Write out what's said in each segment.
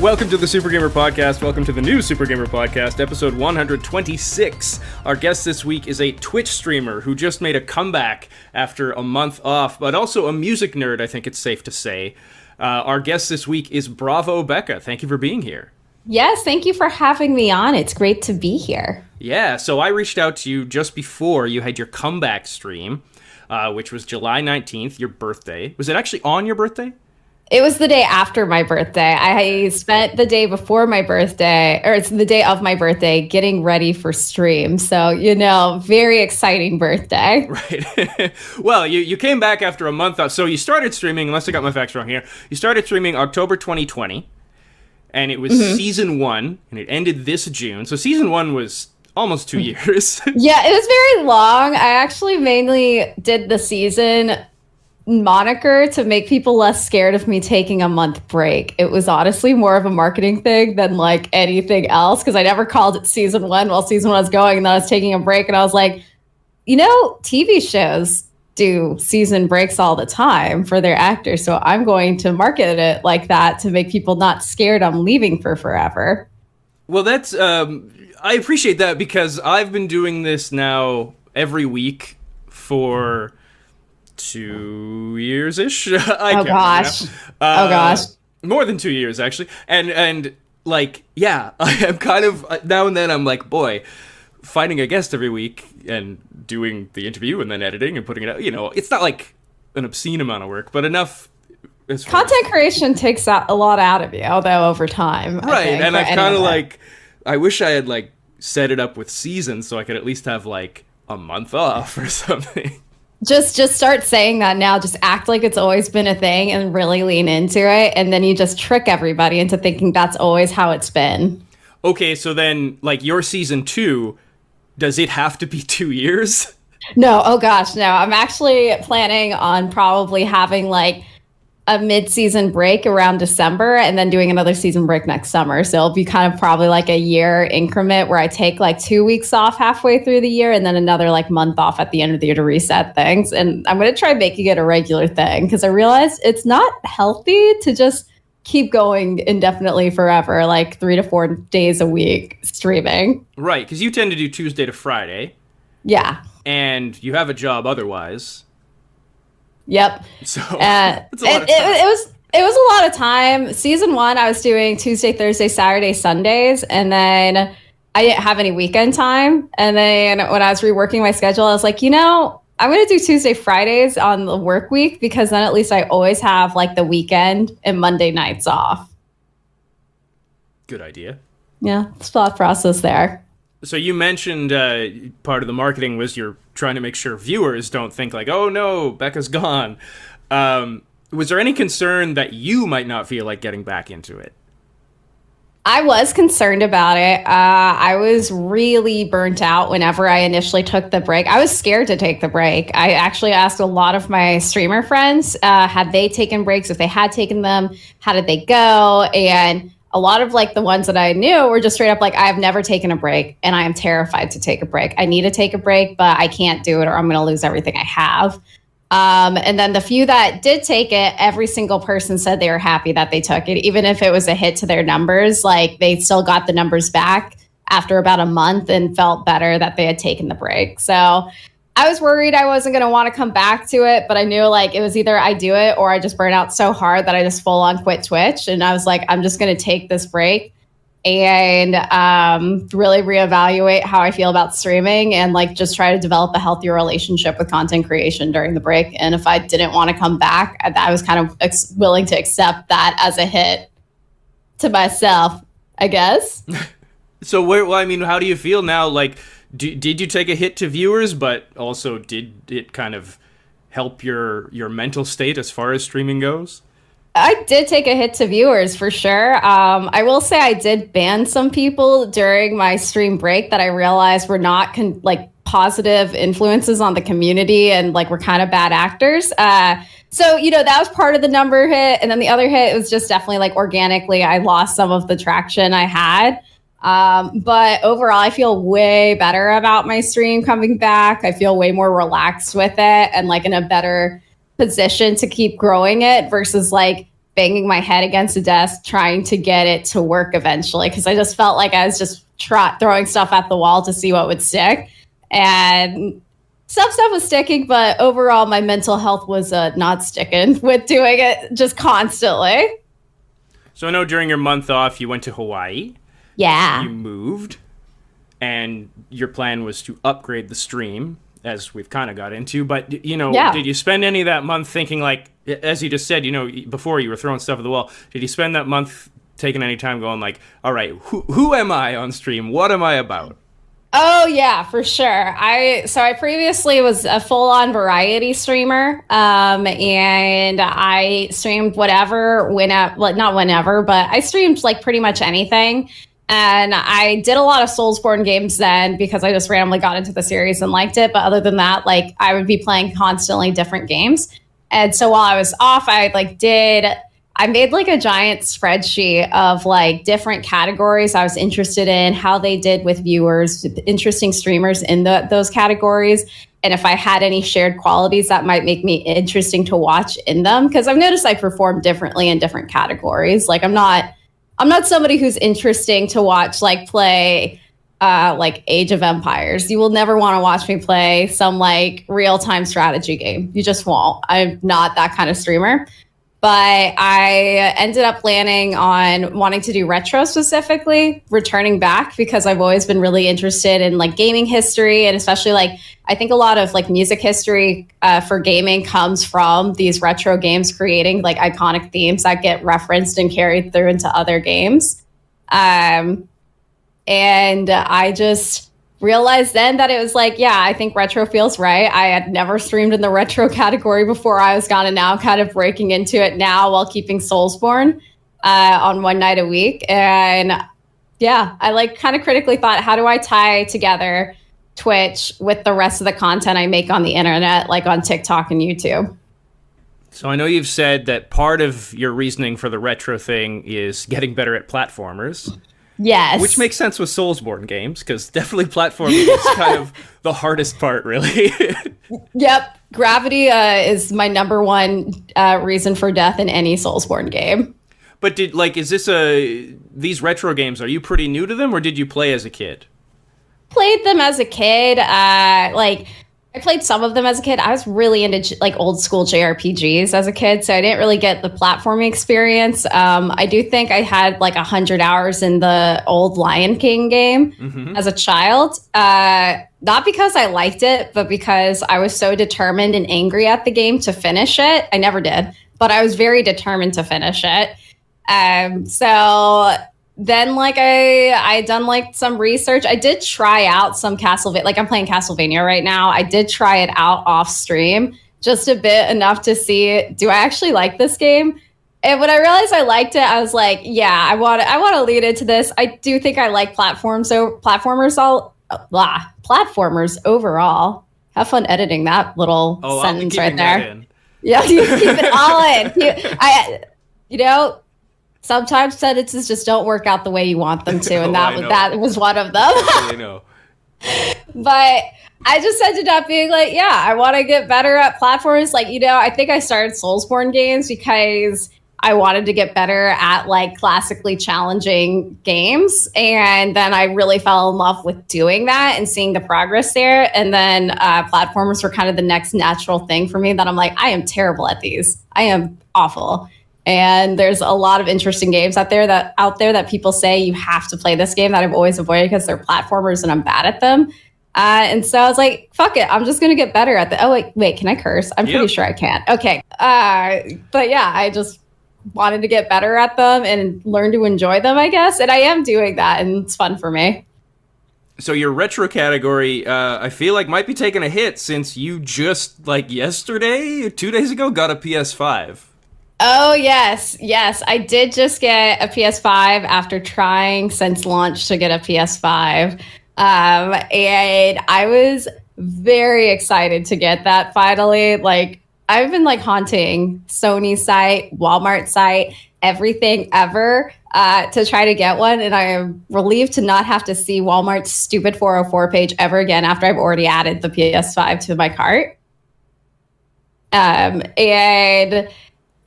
Welcome to the Super Gamer Podcast. Welcome to the new Super Gamer Podcast, episode 126. Our guest this week is a Twitch streamer who just made a comeback after a month off, but also a music nerd, I think it's safe to say. Our guest this week is BravoBecca. Thank you for being here. Yes, thank you for having me on. It's great to be here. Yeah, so I reached out to you just before you had your comeback stream, which was July 19th, your birthday. Was it actually on your birthday? It was the day after my birthday. I spent the day before my birthday, or it's the day of my birthday, getting ready for stream. So, very exciting birthday. Right. Well, you came back after a month off. So you started streaming, unless I got my facts wrong here, you started streaming October 2020, and it was season 1, and it ended this June. So season 1 was almost 2 years. Yeah, it was very long. I actually mainly did the season moniker to make people less scared of me taking a month break. It was honestly more of a marketing thing than like anything else, because I never called it season 1 while season 1 was going, and then I was taking a break, and I was like, TV shows do season breaks all the time for their actors, so I'm going to market it like that to make people not scared I'm leaving for forever. Well, that's I appreciate that, because I've been doing this now every week for 2 years-ish. Oh gosh. More than 2 years, actually. And like, yeah, I am kind of, now and then I'm like, boy, finding a guest every week and doing the interview and then editing and putting it out, it's not like an obscene amount of work, but enough. Content creation takes a lot out of you, though, over time. Right, and I've kind of like, I wish I had like set it up with seasons so I could at least have like a month off or something. Just start saying that now. Just act like it's always been a thing and really lean into it. And then you just trick everybody into thinking that's always how it's been. Okay, so then, like, your season 2, does it have to be 2 years? No, oh gosh, no. I'm actually planning on probably having, like, a mid-season break around December and then doing another season break next summer. So it'll be kind of probably like a year increment where I take like 2 weeks off halfway through the year and then another like month off at the end of the year to reset things. And I'm going to try making it a regular thing, because I realized it's not healthy to just keep going indefinitely forever, like 3 to 4 days a week streaming. Right, because you tend to do Tuesday to Friday. Yeah. And you have a job otherwise. Yep. So it's a lot of time. It was a lot of time. Season 1, I was doing Tuesday, Thursday, Saturday, Sundays, and then I didn't have any weekend time. And then when I was reworking my schedule, I was like, I'm going to do Tuesday, Fridays on the work week, because then at least I always have like the weekend and Monday nights off. Good idea. Yeah, it's thought process there. So you mentioned part of the marketing was you're trying to make sure viewers don't think like, oh no, Becca's gone. Was there any concern that you might not feel like getting back into it? I was concerned about it. I was really burnt out whenever I initially took the break. I was scared to take the break. I actually asked a lot of my streamer friends, had they taken breaks? If they had taken them, how did they go? And a lot of like the ones that I knew were just straight up like, I have never taken a break and I am terrified to take a break. I need to take a break, but I can't do it or I'm going to lose everything I have. And then the few that did take it, every single person said they were happy that they took it. Even if it was a hit to their numbers, like they still got the numbers back after about a month and felt better that they had taken the break. So I was worried I wasn't going to want to come back to it, but I knew like it was either I do it or I just burn out so hard that I just full on quit Twitch. And I was like, I'm just going to take this break and really reevaluate how I feel about streaming and like just try to develop a healthier relationship with content creation during the break. And if I didn't want to come back, I was kind of willing to accept that as a hit to myself, I guess. So how do you feel now? Like, did you take a hit to viewers, but also did it kind of help your mental state as far as streaming goes? I did take a hit to viewers for sure. I will say I did ban some people during my stream break that I realized were not positive influences on the community and like were kind of bad actors. So, that was part of the number hit. And then the other hit was just definitely like organically, I lost some of the traction I had. But overall, I feel way better about my stream coming back. I feel way more relaxed with it and like in a better position to keep growing it versus like banging my head against the desk trying to get it to work eventually, because I just felt like I was just throwing stuff at the wall to see what would stick. And some stuff was sticking, but overall my mental health was not sticking with doing it just constantly. So I know during your month off, you went to Hawaii. Yeah. You moved, and your plan was to upgrade the stream, as we've kind of got into. But, you know, Did you spend any of that month thinking, like, as you just said, you know, before you were throwing stuff at the wall, did you spend that month taking any time going like, all right, who am I on stream? What am I about? Oh yeah, for sure. I previously was a full-on variety streamer, and I streamed whatever, not whenever, but I streamed like pretty much anything. And I did a lot of Soulsborne games then because I just randomly got into the series and liked it. But other than that, like I would be playing constantly different games. And so while I was off, I made like a giant spreadsheet of like different categories I was interested in, how they did with viewers, interesting streamers in those categories, and if I had any shared qualities that might make me interesting to watch in them. Because I've noticed I perform differently in different categories. Like I'm not somebody who's interesting to watch like play like Age of Empires. You will never want to watch me play some like real-time strategy game. You just won't. I'm not that kind of streamer. But I ended up planning on wanting to do retro specifically, returning back, because I've always been really interested in like gaming history, and especially like I think a lot of like music history for gaming comes from these retro games creating like iconic themes that get referenced and carried through into other games. And I just realized then that it was like, yeah, I think retro feels right. I had never streamed in the retro category before I was gone, and now I'm kind of breaking into it now while keeping Soulsborne on one night a week. And yeah, I like kind of critically thought, how do I tie together Twitch with the rest of the content I make on the internet, like on TikTok and YouTube? So I know you've said that part of your reasoning for the retro thing is getting better at platformers. Yes. Which makes sense with Soulsborne games, because definitely platforming is kind of the hardest part, really. Yep. Gravity is my number one reason for death in any Soulsborne game. But these retro games, are you pretty new to them, or did you play as a kid? Played them as a kid. I played some of them as a kid. I was really into like old school JRPGs as a kid, so I didn't really get the platforming experience. I do think I had like 100 hours in the old Lion King game as a child. Not because I liked it, but because I was so determined and angry at the game to finish it. I never did, but I was very determined to finish it. So then like I done like some research. I did try out some Castlevania, like I'm playing Castlevania right now. I did try it out off stream just a bit, enough to see, do I actually like this game? And when I realized I liked it, I was like, yeah, I want to lead into this. I do think I like platformers overall. Have fun editing that little sentence right there. Yeah, you keep it all in. Sometimes sentences just don't work out the way you want them to, and that was one of them. I know. But I just ended up being like, yeah, I want to get better at platforms. Like, I think I started Soulsborne games because I wanted to get better at like classically challenging games. And then I really fell in love with doing that and seeing the progress there. And then platformers were kind of the next natural thing for me that I'm like, I am terrible at these. I am awful. And there's a lot of interesting games out there that people say you have to play this game that I've always avoided because they're platformers and I'm bad at them. And so I was like, fuck it, I'm just going to get better at the. Oh, wait, can I curse? I'm pretty sure I can. Okay. But yeah, I just wanted to get better at them and learn to enjoy them, I guess. And I am doing that, and it's fun for me. So your retro category, I feel like might be taking a hit since you just, like yesterday, 2 days ago, got a PS5. Oh, yes. I did just get a PS5 after trying since launch to get a PS5. And I was very excited to get that finally. Like, I've been like haunting Sony site, Walmart site, everything ever to try to get one. And I am relieved to not have to see Walmart's stupid 404 page ever again after I've already added the PS5 to my cart. And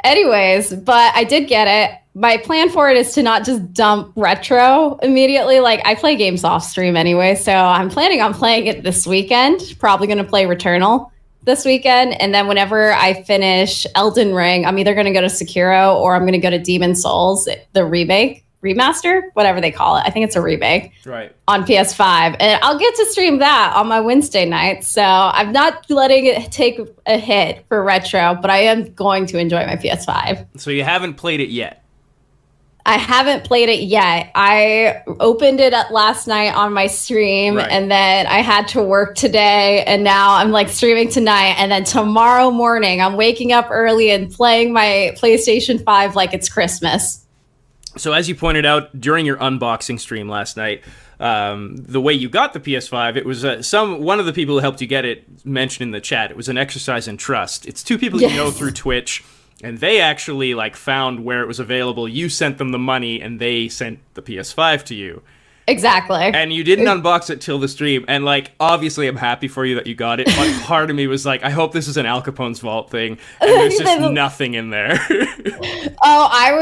Anyways, but I did get it. My plan for it is to not just dump retro immediately. Like, I play games off stream anyway, so I'm planning on playing it this weekend. Probably going to play Returnal this weekend. And then whenever I finish Elden Ring, I'm either going to go to Sekiro or I'm going to go to Demon Souls, the remaster, whatever they call it. I think it's a remake. Right. On PS5. And I'll get to stream that on my Wednesday night. So I'm not letting it take a hit for retro, but I am going to enjoy my PS5. So you haven't played it yet? I haven't played it yet. I opened it up last night on my stream, right. And then I had to work today, and now I'm like streaming tonight, and then tomorrow morning I'm waking up early and playing my PlayStation 5 like it's Christmas. So as you pointed out during your unboxing stream last night, the way you got the PS5, it was one of the people who helped you get it mentioned in the chat. It was an exercise in trust. It's two people you know through Twitch. And they actually like found where it was available. You sent them the money, and they sent the PS5 to you. Exactly. And you didn't unbox it till the stream. And like, obviously, I'm happy for you that you got it. But part of me was like, I hope this is an Al Capone's vault thing, and there's just nothing in there. Oh, I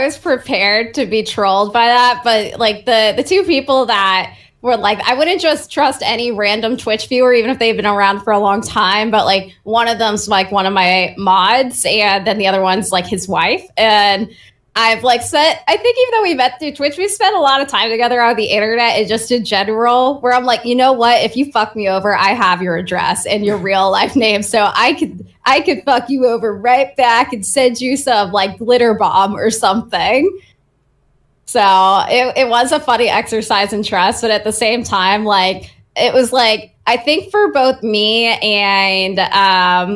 was prepared to be trolled by that, but like the two people that were like, I wouldn't just trust any random Twitch viewer, even if they've been around for a long time. But like, one of them's like one of my mods, and then the other one's like his wife. And I've like said, I think even though we met through Twitch, we spent a lot of time together on the internet and just in general, where I'm like, you know what? If you fuck me over, I have your address and your real life name. So I could fuck you over right back and send you some like glitter bomb or something. So it was a funny exercise in trust, but at the same time, like, it was like, I think for both me and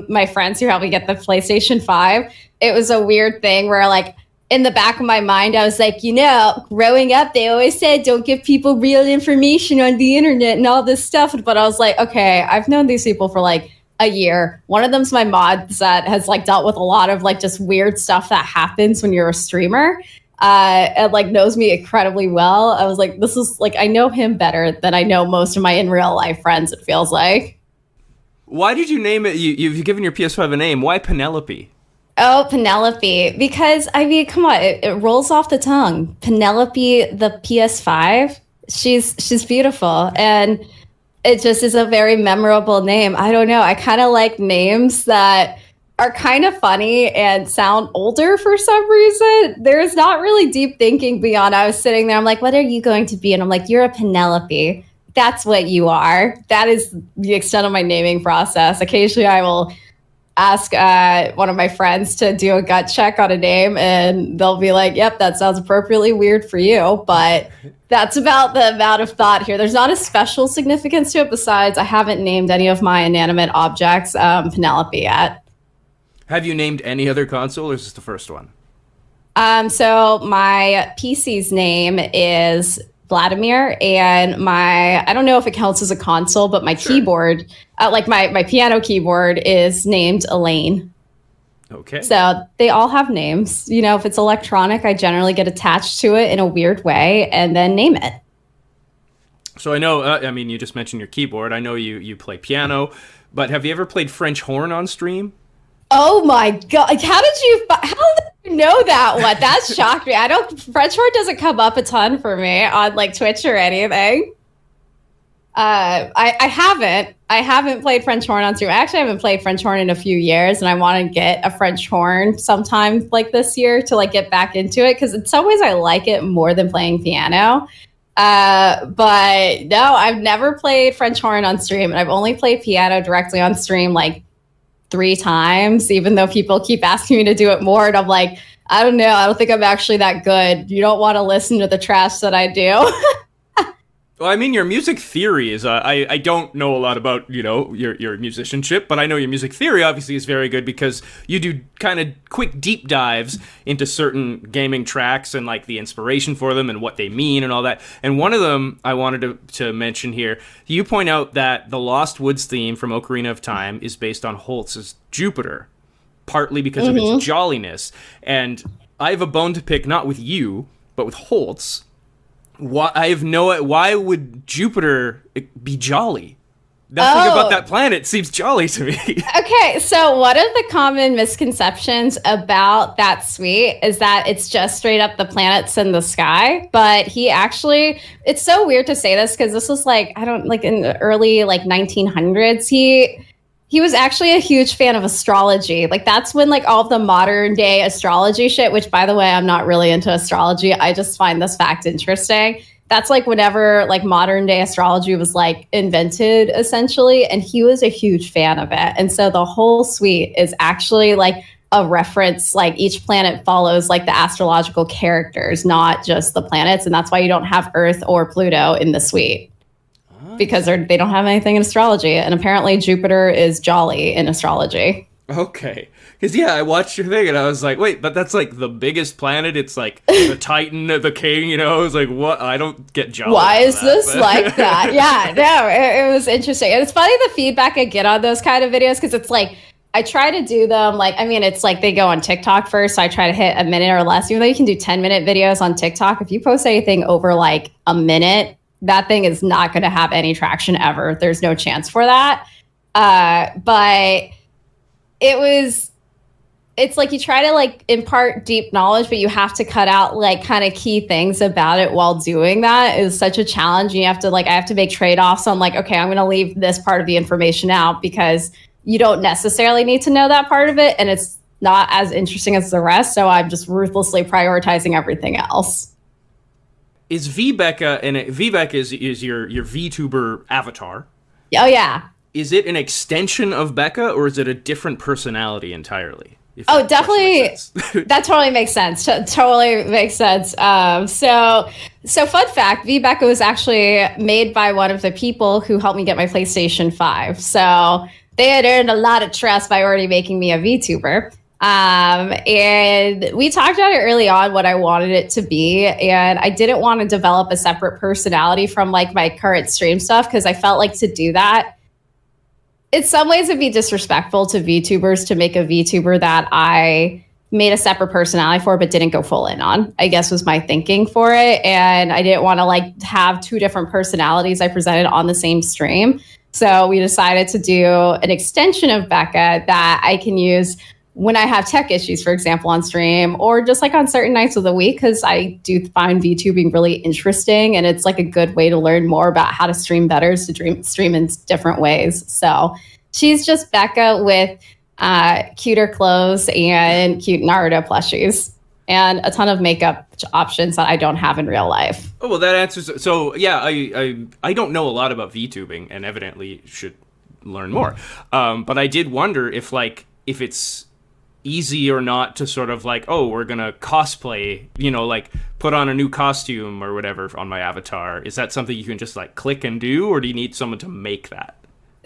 my friends who helped me get the PlayStation 5, it was a weird thing where like, in the back of my mind, I was like, you know, growing up, they always said, don't give people real information on the internet and all this stuff. But I was like, okay, I've known these people for like a year. One of them's my mod that has like dealt with a lot of like just weird stuff that happens when you're a streamer. And like knows me incredibly well. I was like, this is like, I know him better than I know most of my in real life friends, it feels like. Why did you name it? You've given your PS5 a name. Why Penelope? Oh, Penelope. Because, I mean, come on, it rolls off the tongue. Penelope, the PS5. She's beautiful. And it just is a very memorable name. I don't know. I kind of like names that are kind of funny and sound older for some reason. There's not really deep thinking beyond. I was sitting there, I'm like, what are you going to be? And I'm like, you're a Penelope. That's what you are. That is the extent of my naming process. Occasionally I will ask one of my friends to do a gut check on a name, and they'll be like, yep, that sounds appropriately weird for you. But that's about the amount of thought here. There's not a special significance to it besides I haven't named any of my inanimate objects Penelope yet. Have you named any other console, or is this the first one? So my PC's name is Vladimir, and I don't know if it counts as a console, but my keyboard, like my piano keyboard, is named Elaine. Okay. So they all have names. You know, if it's electronic, I generally get attached to it in a weird way and then name it. So I know, I mean, you just mentioned your keyboard. I know you play piano, but have you ever played French horn on stream? Oh my God. How did you know that one? That shocked me. French horn doesn't come up a ton for me on like Twitch or anything. I haven't played French horn on stream. I actually haven't played French horn in a few years, and I want to get a French horn sometime like this year to like get back into it, because in some ways I like it more than playing piano. But no, I've never played French horn on stream, and I've only played piano directly on stream like 3 times, even though people keep asking me to do it more. And I'm like, I don't know. I don't think I'm actually that good. You don't want to listen to the trash that I do. Well, I mean, your music theory is, I don't know a lot about, you know, your musicianship, but I know your music theory obviously is very good because you do kind of quick deep dives into certain gaming tracks and like the inspiration for them and what they mean and all that. And one of them I wanted to mention here, you point out that the Lost Woods theme from Ocarina of Time is based on Holtz's Jupiter, partly because of its jolliness. And I have a bone to pick, not with you, but with Holtz. Why would Jupiter be jolly? Nothing about that planet seems jolly to me. Okay, so one of the common misconceptions about that suite is that it's just straight up the planets in the sky. But he actually, it's so weird to say this because this was like, I don't like in the early like 1900s. He was actually a huge fan of astrology. Like that's when like all of the modern day astrology shit, which by the way, I'm not really into astrology. I just find this fact interesting. That's like whenever like modern day astrology was like invented essentially. And he was a huge fan of it. And so the whole suite is actually like a reference, like each planet follows like the astrological characters, not just the planets. And that's why you don't have Earth or Pluto in the suite because they don't have anything in astrology. And apparently Jupiter is jolly in astrology. Okay. Because, yeah, I watched your thing and I was like, wait, but that's like the biggest planet. It's like the Titan, the king, you know? I was like, what? I don't get jolly. Why is this like that? Yeah, no, it was interesting. And it's funny the feedback I get on those kind of videos because it's like, I try to do them like, I mean, it's like they go on TikTok first. So I try to hit a minute or less, even though you can do 10-minute videos on TikTok. If you post anything over like a minute, that thing is not going to have any traction ever. There's no chance for that. But it's like you try to like impart deep knowledge, but you have to cut out like kind of key things about it while doing that is such a challenge. And you have to like, I have to make trade-offs on like, okay, I'm going to leave this part of the information out because you don't necessarily need to know that part of it. And it's not as interesting as the rest. So I'm just ruthlessly prioritizing everything else. Is VBecca, and VBecca is your VTuber avatar. Oh yeah. Is it an extension of Becca or is it a different personality entirely? Oh, definitely. That totally makes sense. Totally makes sense. So fun fact, VBecca was actually made by one of the people who helped me get my PlayStation 5. So they had earned a lot of trust by already making me a VTuber. And we talked about it early on what I wanted it to be. And I didn't want to develop a separate personality from like my current stream stuff because I felt like to do that, in some ways it'd be disrespectful to VTubers to make a VTuber that I made a separate personality for but didn't go full in on, I guess was my thinking for it. And I didn't want to like have two different personalities I presented on the same stream. So we decided to do an extension of Becca that I can use when I have tech issues, for example, on stream or just like on certain nights of the week, because I do find VTubing really interesting and it's like a good way to learn more about how to stream better, to stream in different ways. So she's just Becca with cuter clothes and cute Naruto plushies and a ton of makeup options that I don't have in real life. Oh, well, that answers. So, yeah, I don't know a lot about VTubing and evidently should learn more. But I did wonder if it's easy or not to sort of like, oh, we're gonna cosplay, you know, like put on a new costume or whatever on my avatar. Is that something you can just like click and do, or do you need someone to make that?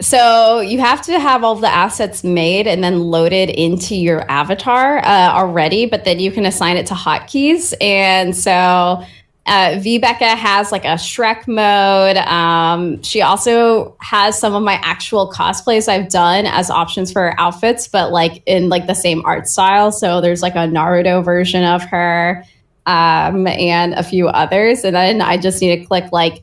So you have to have all the assets made and then loaded into your avatar already, but then you can assign it to hotkeys. And so VBecca has like a Shrek mode. She also has some of my actual cosplays I've done as options for her outfits, but like in like the same art style. So there's like a Naruto version of her and a few others. And then I just need to click like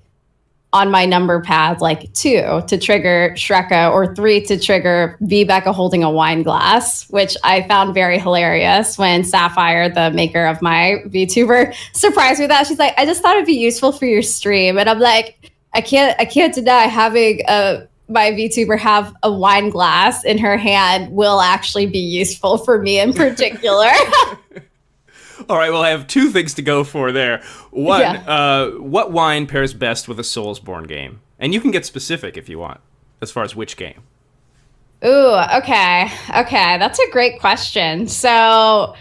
on my number pad, like 2 to trigger Shreka or 3 to trigger VBecca holding a wine glass, which I found very hilarious when Sapphire, the maker of my VTuber, surprised me with that. She's like, I just thought it'd be useful for your stream. And I'm like, I can't deny having my VTuber have a wine glass in her hand will actually be useful for me in particular. All right, well, I have 2 things to go for there. One, what wine pairs best with a Soulsborne game? And you can get specific if you want, as far as which game. Ooh, okay. That's a great question. So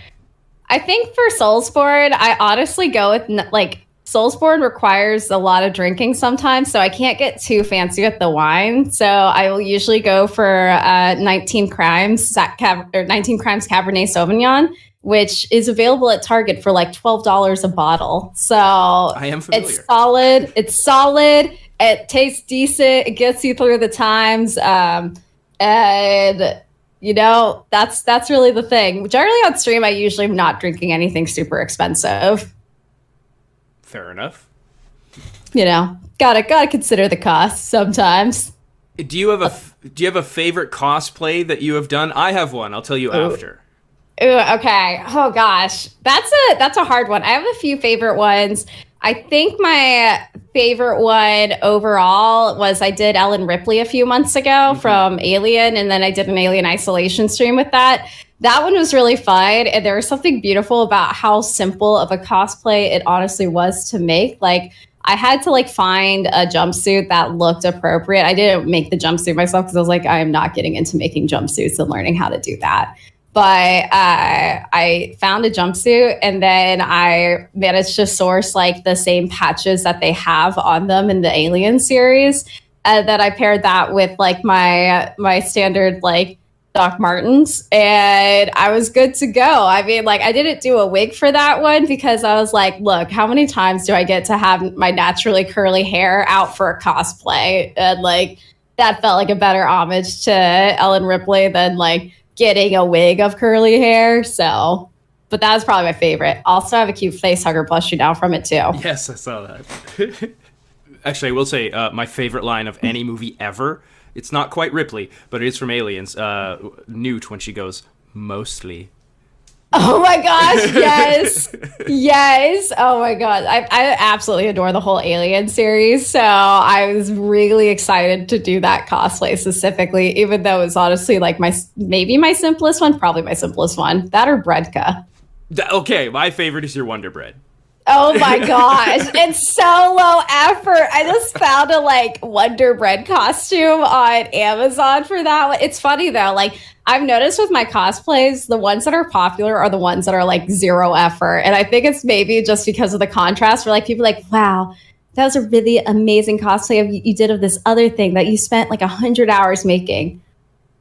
I think for Soulsborne, I honestly go with, like, Soulsborne requires a lot of drinking sometimes, so I can't get too fancy with the wine. So I will usually go for 19 Crimes Cabernet Sauvignon, which is available at Target for like $12 a bottle. So I am familiar. It's solid. It tastes decent. It gets you through the times. And you know, that's really the thing. Generally on stream, I usually am not drinking anything super expensive. Fair enough. You know, gotta consider the cost sometimes. Do you have a favorite cosplay that you have done? I have one. I'll tell you after. Ooh, okay. Oh gosh, that's a hard one. I have a few favorite ones. I think my favorite one overall was I did Ellen Ripley a few months ago from Alien, and then I did an Alien Isolation stream with that. That one was really fun, and there was something beautiful about how simple of a cosplay it honestly was to make. Like, I had to find a jumpsuit that looked appropriate. I didn't make the jumpsuit myself because I was like, I am not getting into making jumpsuits and learning how to do that. But I found a jumpsuit, and then I managed to source the same patches that they have on them in the Alien series. That I paired that with my standard Doc Martens, and I was good to go. I mean, I didn't do a wig for that one because I was like, look, how many times do I get to have my naturally curly hair out for a cosplay? And that felt like a better homage to Ellen Ripley than getting a wig of curly hair. So, but that was probably my favorite. Also, I have a cute face hugger plushie down from it too. Yes, I saw that. Actually, I will say my favorite line of any movie ever. It's not quite Ripley, but it is from Aliens. Newt when she goes, mostly. Oh my gosh, yes. Yes. Oh my god. I absolutely adore the whole Alien series. So I was really excited to do that cosplay specifically, even though it's honestly maybe my simplest one, probably my simplest one. That or Bredka. Okay, my favorite is your Wonder Bread. Oh my gosh, it's so low effort. I just found a Wonder Bread costume on Amazon for that one. It's funny though, I've noticed with my cosplays, the ones that are popular are the ones that are zero effort. And I think it's maybe just because of the contrast where people are wow, that was a really amazing cosplay you did of this other thing that you spent 100 hours making.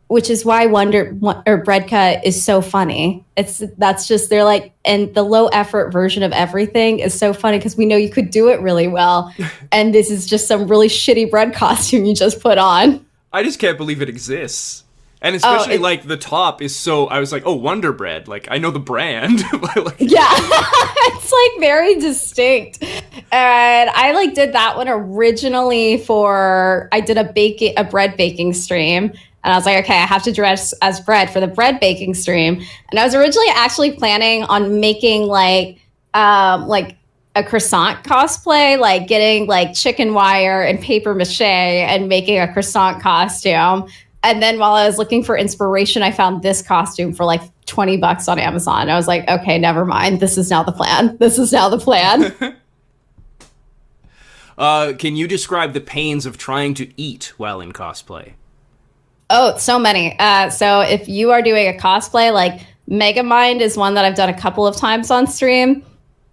Which is why Bredka is so funny. They're and the low effort version of everything is so funny because we know you could do it really well. And this is just some really shitty bread costume you just put on. I just can't believe it exists. And especially the top is so, I was like, oh, Wonder Bread. I know the brand. Yeah, it's very distinct. And I did that one originally I did a bread baking stream. And I was like, okay, I have to dress as bread for the bread baking stream. And I was originally actually planning on making a croissant cosplay, getting chicken wire and paper mache and making a croissant costume. And then while I was looking for inspiration, I found this costume for $20 on Amazon. I was like, okay, never mind. This is now the plan. Can you describe the pains of trying to eat while in cosplay? Oh, so many. So if you are doing a cosplay, Megamind is one that I've done a couple of times on stream.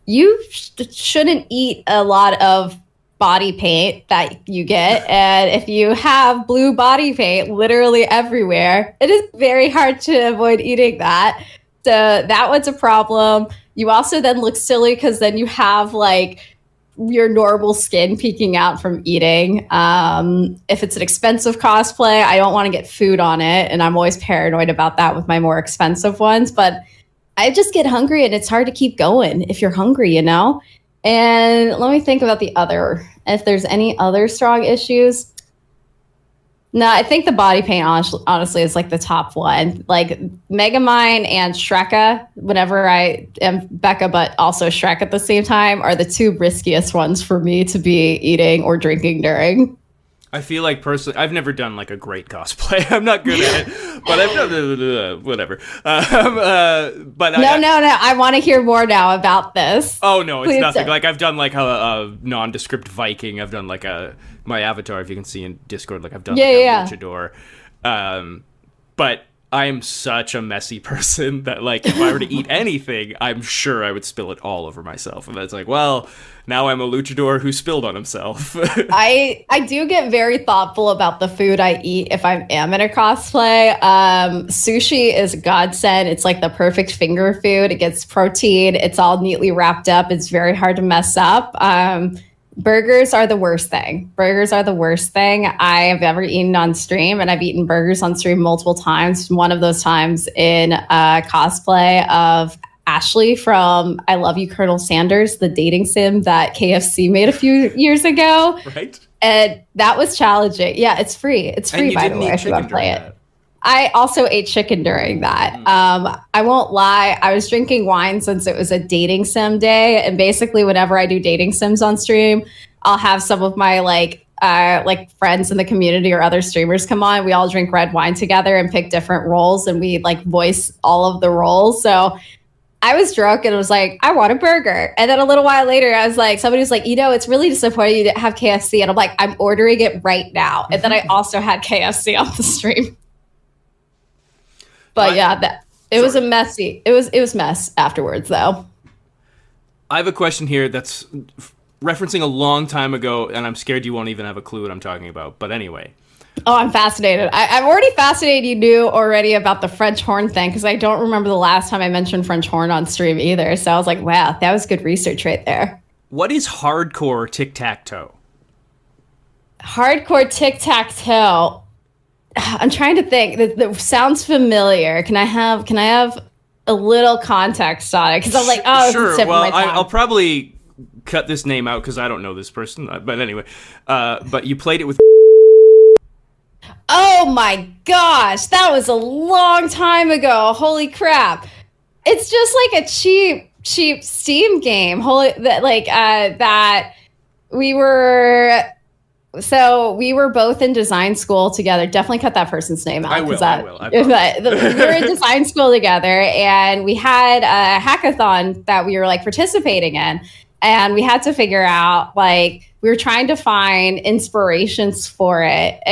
You shouldn't eat a lot of body paint that you get. And if you have blue body paint literally everywhere, it is very hard to avoid eating that. So that one's a problem. You also then look silly because then you have your normal skin peeking out from eating. If it's an expensive cosplay, I don't want to get food on it. And I'm always paranoid about that with my more expensive ones. But I just get hungry and it's hard to keep going if you're hungry, And let me think about if there's any other strong issues. No, I think the body paint honestly is the top one. Megamind and Shreka, whenever I am Becca but also Shrek at the same time, are the two riskiest ones for me to be eating or drinking during. I feel personally, I've never done a great cosplay. I'm not good at it, but I've done whatever. But no. I want to hear more now about this. Oh no, it's nothing. I've done a nondescript Viking. I've done my avatar, if you can see in Discord. I've done a luchador. But I am such a messy person that if I were to eat anything, I'm sure I would spill it all over myself. And that's well, now I'm a luchador who spilled on himself. I do get very thoughtful about the food I eat if I am in a cosplay. Sushi is a godsend. It's the perfect finger food. It gets protein. It's all neatly wrapped up. It's very hard to mess up. Burgers are the worst thing. I have ever eaten on stream, and I've eaten burgers on stream multiple times. One of those times in a cosplay of Ashley from I Love You, Colonel Sanders, the dating sim that KFC made a few years ago. Right. And that was challenging. Yeah, it's free. It's free, by the way, if you want to play it. I also ate chicken during that. I won't lie. I was drinking wine since it was a dating sim day. And basically, whenever I do dating sims on stream, I'll have some of my like friends in the community or other streamers come on. We all drink red wine together and pick different roles, and we like voice all of the roles. So I was drunk and was like, I want a burger. And then a little while later, I was like, somebody was like, it's really disappointing you didn't have KFC. And I'm like, I'm ordering it right now. And then I also had KFC on the stream. But it was mess afterwards, though. I have a question here that's referencing a long time ago, and I'm scared you won't even have a clue what I'm talking about. But anyway. Oh, I'm fascinated. I'm already fascinated you knew already about the French horn thing, because I don't remember the last time I mentioned French horn on stream either. So I was like, wow, that was good research right there. What is hardcore tic-tac-toe? Hardcore tic-tac-toe. I'm trying to think. That sounds familiar. Can I have a little context on it? Because I'm like, sure. Well, I'll probably cut this name out because I don't know this person. But anyway, but you played it with. Oh my gosh, that was a long time ago. Holy crap! It's just like a cheap Steam game. That we were. So we were both in design school together. Definitely cut that person's name out. I will. We were in design school together, and we had a hackathon that we were like participating in, and we had to figure out like we were trying to find inspirations for it,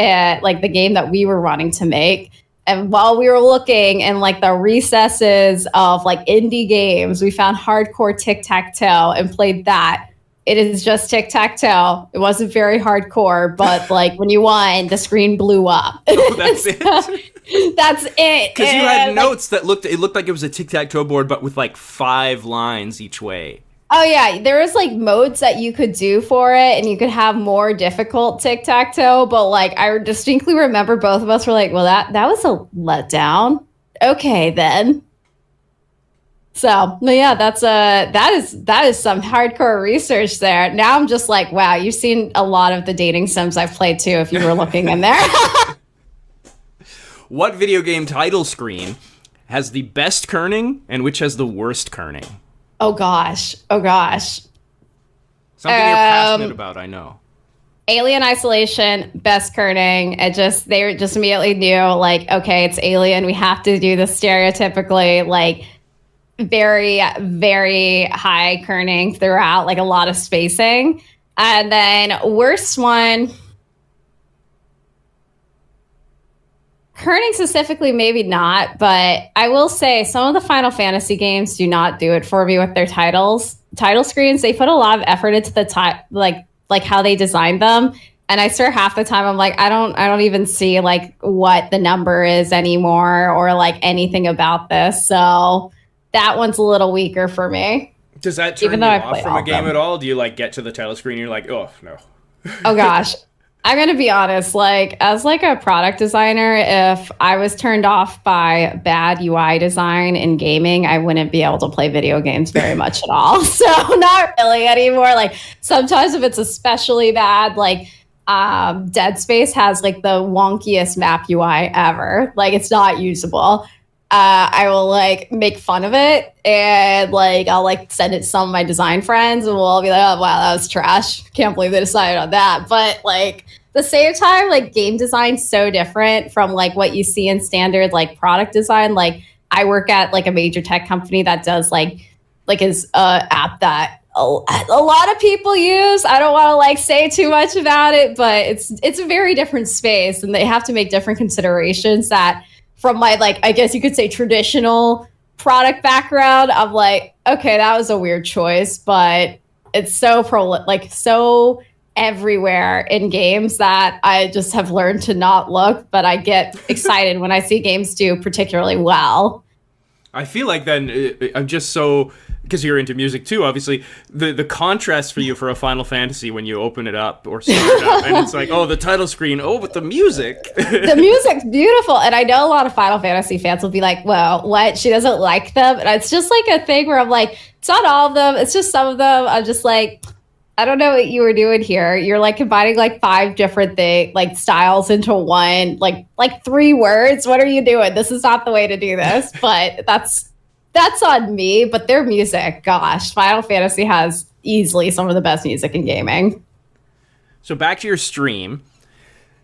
like the game that we were wanting to make. And while we were looking in like the recesses of like indie games, we found hardcore tic-tac-toe and played that. It is just tic-tac-toe. It wasn't very hardcore, but like when you won, the screen blew up. Oh, that's it? That's it. Because you had notes that looked like it was a tic-tac-toe board, but with like 5 lines each way. Oh, yeah. There was like modes that you could do for it, and you could have more difficult tic-tac-toe. But like I distinctly remember both of us were like, well, that was a letdown. Okay, then. So, yeah, that is some hardcore research there. Now I'm just like, wow, you've seen a lot of the dating sims I've played too, if you were looking in there. What video game title screen has the best kerning and which has the worst kerning? Oh gosh. Something you're passionate about, I know. Alien Isolation, best kerning. They just immediately knew, like, okay, it's Alien. We have to do the stereotypically, like, very, very high kerning throughout, like a lot of spacing. And then worst one, kerning specifically, maybe not, but I will say some of the Final Fantasy games do not do it for me with their title screens. They put a lot of effort into the like how they designed them. And I swear half the time I'm like, I don't even see like what the number is anymore or like anything about this. So that one's a little weaker for me. Does that turn you off from a game at all? Do you like get to the title screen and you're like, oh, no. Oh, gosh. I'm going to be honest. Like, as like a product designer, if I was turned off by bad UI design in gaming, I wouldn't be able to play video games very much at all. So not really anymore. Like sometimes if it's especially bad, like Dead Space has like the wonkiest map UI ever. Like it's not usable. I will like make fun of it and like I'll like send it to some of my design friends and we'll all be like, oh wow, that was trash. Can't believe they decided on that. But like the same time, like game design's so different from like what you see in standard like product design. Like I work at like a major tech company that does like is a app that a lot of people use. I don't want to like say too much about it, but it's a very different space and they have to make different considerations that from my, like, I guess you could say traditional product background, I'm like, okay, that was a weird choice, but it's so everywhere in games that I just have learned to not look, but I get excited when I see games do particularly well. I feel like then I'm just so, because you're into music too, obviously, the contrast for you for a Final Fantasy when you open it up or start it up, and it's like, oh, the title screen, oh, but the music. The music's beautiful, and I know a lot of Final Fantasy fans will be like, well, what? She doesn't like them? And it's just like a thing where I'm like, it's not all of them, it's just some of them. I'm just like, I don't know what you were doing here. You're like combining like 5 different like styles into one, like 3 words. What are you doing? This is not the way to do this. But that's on me. But their music, gosh, Final Fantasy has easily some of the best music in gaming. So back to your stream.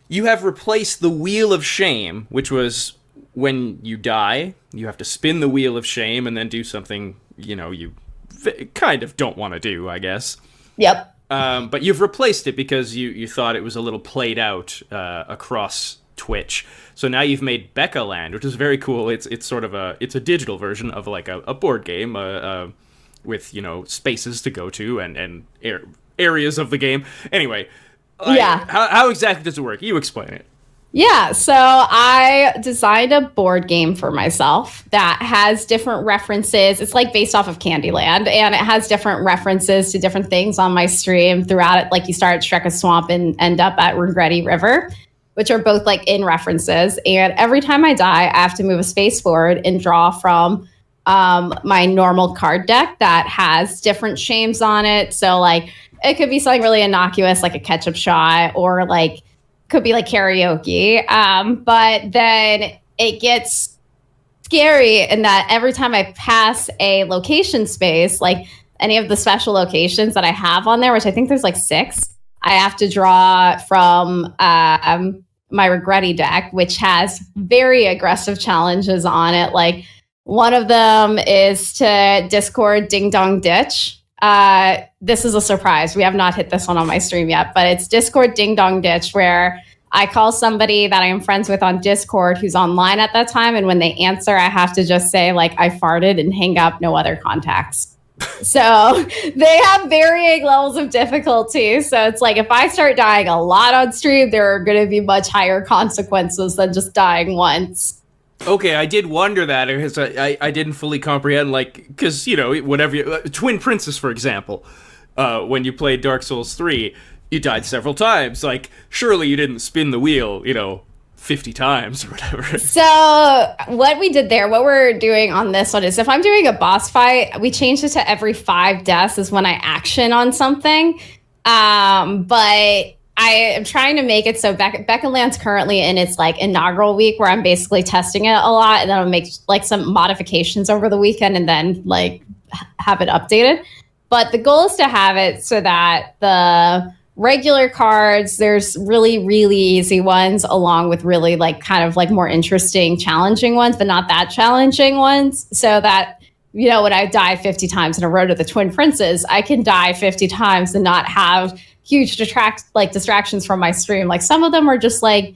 You have replaced the Wheel of Shame, which was when you die, you have to spin the Wheel of Shame and then do something, you kind of don't want to do, I guess. Yep. But you've replaced it because you thought it was a little played out across Twitch. So now you've made Becca Land, which is very cool. It's sort of a digital version of like a board game with spaces to go to and areas of the game. Anyway, yeah. How exactly does it work? You explain it. Yeah, so I designed a board game for myself that has different references. It's like based off of Candyland, and it has different references to different things on my stream throughout it. Like you start at Shreka Swamp and end up at Regretty River, which are both like in references. And every time I die, I have to move a space forward and draw from my normal card deck that has different shames on it. So like it could be something really innocuous like a ketchup shot, or like could be like karaoke. But then it gets scary in that every time I pass a location space, like any of the special locations that I have on there, which I think there's like 6, I have to draw from my Regretty deck, which has very aggressive challenges on it. Like one of them is to Discord Ding Dong Ditch. This is a surprise. We have not hit this one on my stream yet, but it's Discord Ding Dong Ditch, where I call somebody that I am friends with on Discord who's online at that time. And when they answer, I have to just say like, I farted and hang up, no other contacts. So they have varying levels of difficulty. So it's like, if I start dying a lot on stream, there are going to be much higher consequences than just dying once. Okay, I did wonder that because I didn't fully comprehend, like, because, whatever, Twin Princess, for example, when you played Dark Souls 3, you died several times. Like, surely you didn't spin the wheel, 50 times or whatever. So what we did there, what we're doing on this one is if I'm doing a boss fight, we changed it to every 5 deaths is when I action on something. But I am trying to make it so Becca Land's currently in its like inaugural week where I'm basically testing it a lot, and then I'll make like some modifications over the weekend and then like have it updated. But the goal is to have it so that the regular cards, there's really, really easy ones along with really like kind of like more interesting, challenging ones, but not that challenging ones. So that, when I die 50 times in a row to the Twin Princes, I can die 50 times and not have huge distractions from my stream. Like some of them are just like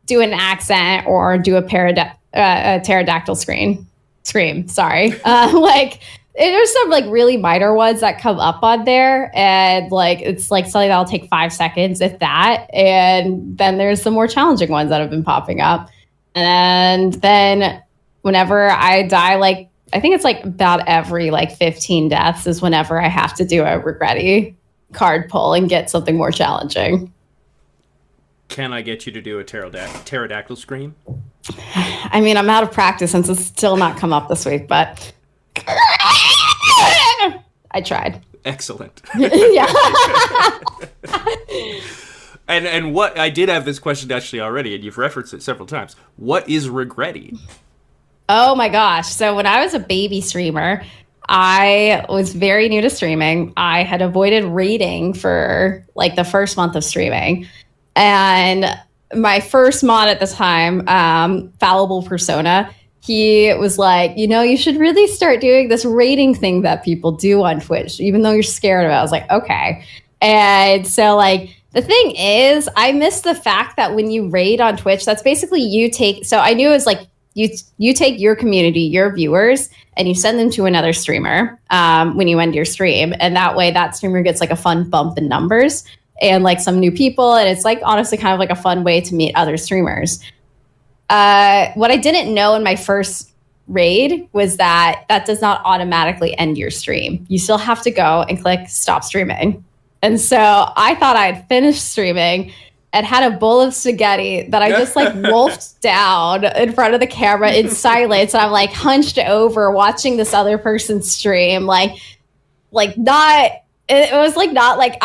do an accent or do a pterodactyl scream. Sorry. Like there's some like really minor ones that come up on there, and like it's like something that'll take 5 seconds, if that. And then there's some more challenging ones that have been popping up. And then whenever I die, like I think it's like about every like 15 deaths is whenever I have to do a Regretty card pull and get something more challenging. Can I get you to do a pterodactyl scream? I mean, I'm out of practice since it's still not come up this week, but I tried. Excellent. Yeah. And what I did have this question actually already, and you've referenced it several times. What is Regretty? Oh my gosh. So when I was a baby streamer, I was very new to streaming. I had avoided raiding for like the first month of streaming. And my first mod at the time, Fallible Persona, he was like, you should really start doing this raiding thing that people do on Twitch, even though you're scared of it. I was like, okay. And so like, the thing is, I miss the fact that when you raid on Twitch, that's basically so I knew it was like, you take your community, your viewers, and you send them to another streamer when you end your stream. And that way that streamer gets like a fun bump in numbers and like some new people. And it's like honestly kind of like a fun way to meet other streamers. What I didn't know in my first raid was that does not automatically end your stream. You still have to go and click stop streaming. And so I thought I'd finished streaming and had a bowl of spaghetti that I just like wolfed down in front of the camera in silence. And I'm like hunched over watching this other person stream, like not it was like not like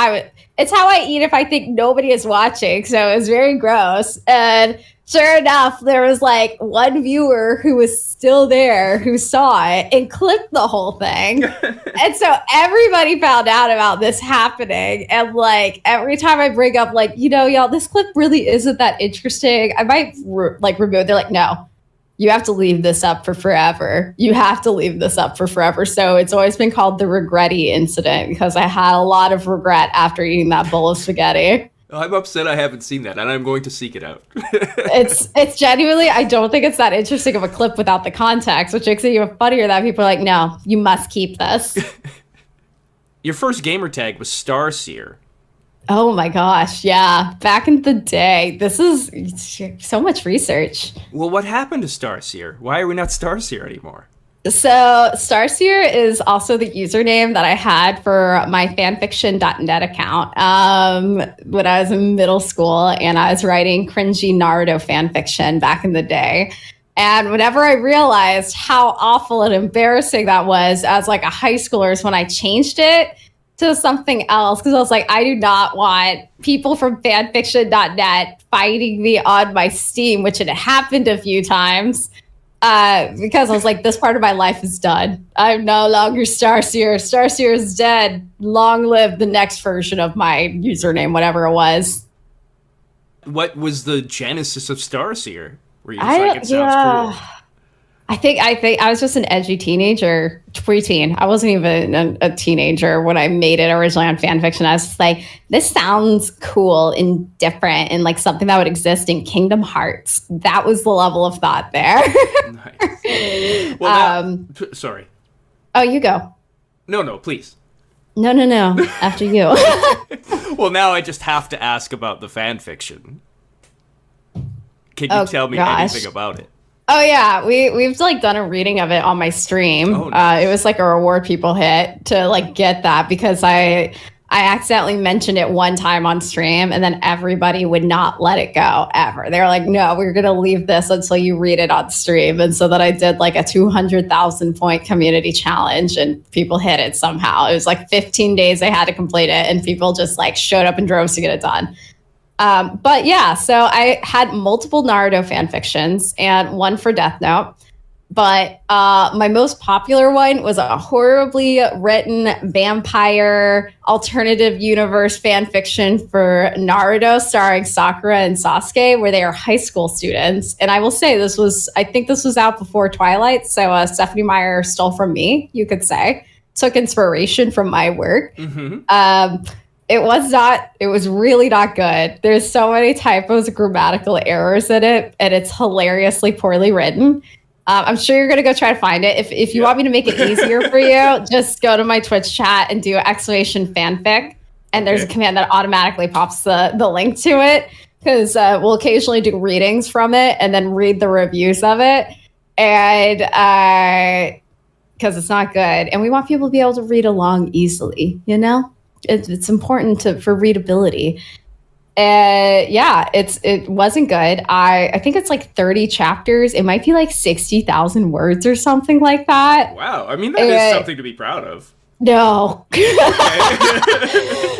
it's how I eat if I think nobody is watching. So it was very gross. And sure enough, there was like one viewer who was still there who saw it and clipped the whole thing. And so everybody found out about this happening. And like every time I bring up like, y'all, this clip really isn't that interesting, I might remove it. They're like, no, you have to leave this up for forever. You have to leave this up for forever. So it's always been called the regretty incident because I had a lot of regret after eating that bowl of spaghetti. I'm upset I haven't seen that, and I'm going to seek it out. It's genuinely, I don't think it's that interesting of a clip without the context, which makes it even funnier that people are like, no, you must keep this. Your first gamer tag was Starseer. Oh my gosh, yeah. Back in the day, this is so much research. Well, what happened to Starseer? Why are we not Starseer anymore? So Starseer is also the username that I had for my fanfiction.net account when I was in middle school and I was writing cringy Naruto fanfiction back in the day. And whenever I realized how awful and embarrassing that was as like a high schooler is when I changed it to something else, because I was like, I do not want people from fanfiction.net fighting me on my Steam, which had happened a few times, because I was like, this part of my life is done. I'm no longer Starseer. Starseer is dead. Long live the next version of my username, whatever it was. What was the genesis of Starseer? Were you just like, it sounds cool? I think I was just an edgy teenager, preteen. I wasn't even a teenager when I made it originally on fanfiction. I was just like, this sounds cool and different and like something that would exist in Kingdom Hearts. That was the level of thought there. Nice. Well, sorry. Oh, you go. No, please. No. After you. Well, now I just have to ask about the fanfiction. Can you tell me anything about it? Oh yeah, we've like done a reading of it on my stream. Oh, nice. It was like a reward people hit to like get that because I accidentally mentioned it one time on stream and then everybody would not let it go ever. They were like, no, we're gonna leave this until you read it on stream. And so that I did like a 200,000 point community challenge and people hit it somehow. It was like 15 days they had to complete it and people just like showed up in droves to get it done. But yeah, so I had multiple Naruto fan fictions and one for Death Note. But my most popular one was a horribly written vampire alternative universe fan fiction for Naruto starring Sakura and Sasuke, where they are high school students. And I will say I think this was out before Twilight. So Stephanie Meyer stole from me, you could say, took inspiration from my work. Mm-hmm. It was really not good. There's so many typos, grammatical errors in it, and it's hilariously poorly written. I'm sure you're going to go try to find it. If you want me to make it easier for you, just go to my Twitch chat and do !fanfic. And there's a command that automatically pops the link to it because we'll occasionally do readings from it and then read the reviews of it. And because it's not good. And we want people to be able to read along easily, you know? It's important for readability. Yeah, it wasn't good. I think it's like 30 chapters. It might be like 60,000 words or something like that. Wow. I mean, that is something to be proud of. No.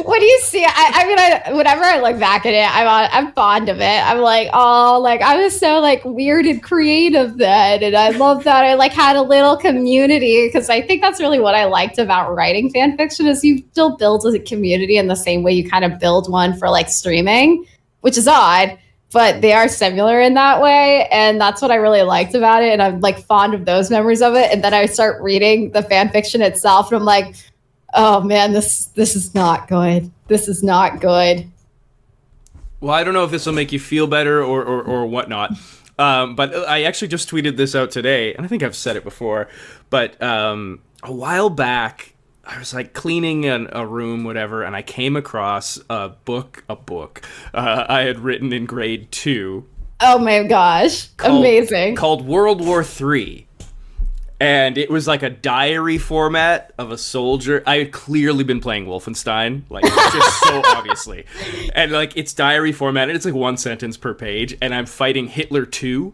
What do you see? I mean, whenever I look back at it, I'm fond of it. I'm like, oh, like I was so like weird and creative then, and I love that I like had a little community because I think that's really what I liked about writing fan fiction is you still build a community in the same way you kind of build one for like streaming, which is odd, but they are similar in that way, and that's what I really liked about it, and I'm like fond of those memories of it. And then I start reading the fan fiction itself, and I'm like, oh man, this is not good. This is not good. Well, I don't know if this will make you feel better or whatnot, but I actually just tweeted this out today, and I think I've said it before, but a while back, I was like cleaning a room, whatever, and I came across a book I had written in grade 2. Oh my gosh. Amazing. Called World War III. And it was like a diary format of a soldier. I had clearly been playing Wolfenstein, like just so obviously. And like it's diary format, and it's like one sentence per page, and I'm fighting Hitler 2.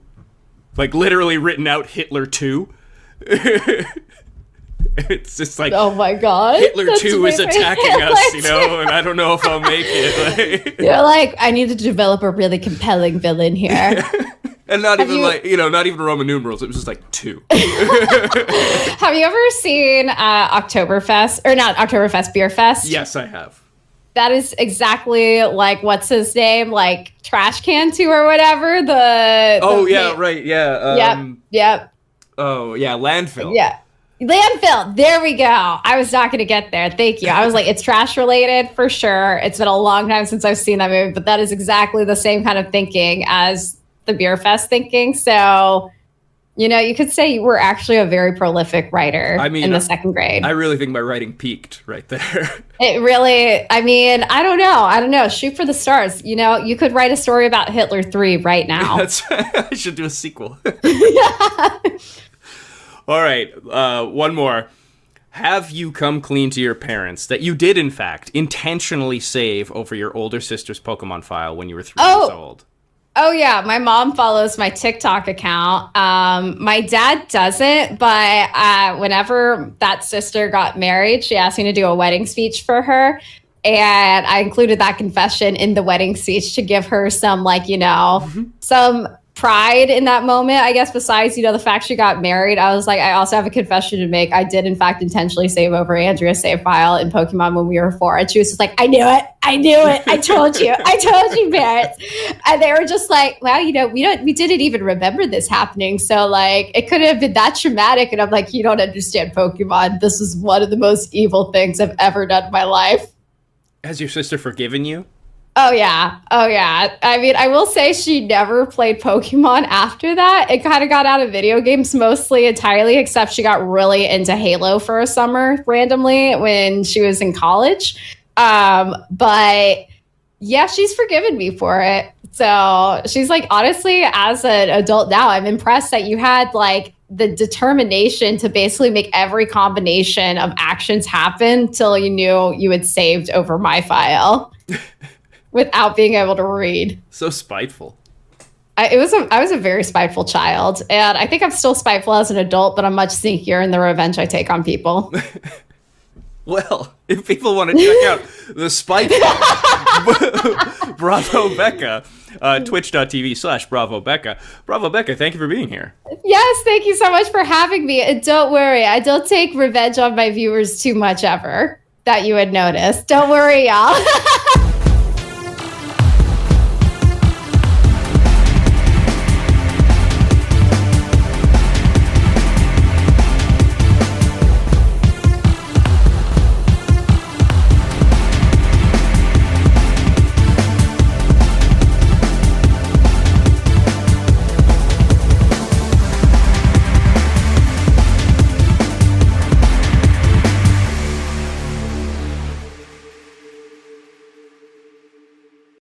Like literally written out Hitler 2. It's just like, oh my God. Hitler too is attacking us, you know, and I don't know if I'll make it. You're like, I need to develop a really compelling villain here. And not even like, you know, not even Roman numerals. It was just like 2. Have you ever seen Oktoberfest, or not Oktoberfest, Beer Fest? Yes, I have. That is exactly like, what's his name? Like Trash Can 2 or whatever. Right. Yeah. Yep. Oh, yeah. Landfill. Yeah. Landfill. There we go. I was not going to get there. Thank you. I was like, it's trash related for sure. It's been a long time since I've seen that movie, but that is exactly the same kind of thinking as the Beer Fest thinking. So, you know, you could say you were actually a very prolific writer in the 2nd grade. I really think my writing peaked right there. It really, I mean, I don't know. Shoot for the stars. You know, you could write a story about Hitler 3 right now. I should do a sequel. All right, one more. Have you come clean to your parents that you did, in fact, intentionally save over your older sister's Pokemon file when you were 3 years old? Oh, yeah. My mom follows my TikTok account. My dad doesn't, but whenever that sister got married, she asked me to do a wedding speech for her. And I included that confession in the wedding speech to give her some, like, you know, some pride in that moment, I guess, besides, you know, the fact she got married. I was like, I also have a confession to make. I did, in fact, intentionally save over Andrea's save file in Pokemon when we were 4. And she was just like, I knew it. I told you. I told you, parents. And they were just like, wow, you know, we didn't even remember this happening. So, like, it could have been that traumatic. And I'm like, you don't understand Pokemon. This is one of the most evil things I've ever done in my life. Has your sister forgiven you? Oh, yeah. I mean, I will say she never played Pokemon after that. It kind of got out of video games mostly entirely, except she got really into Halo for a summer randomly when she was in college. But yeah, she's forgiven me for it. So she's like, honestly, as an adult now, I'm impressed that you had like the determination to basically make every combination of actions happen till you knew you had saved over my file. Without being able to read. So spiteful. I was a very spiteful child. And I think I'm still spiteful as an adult, but I'm much sneakier in the revenge I take on people. Well, if people want to check out the spiteful BravoBecca, twitch.tv/BravoBecca. BravoBecca, thank you for being here. Yes, thank you so much for having me. And don't worry, I don't take revenge on my viewers too much ever, that you would notice. Don't worry, y'all.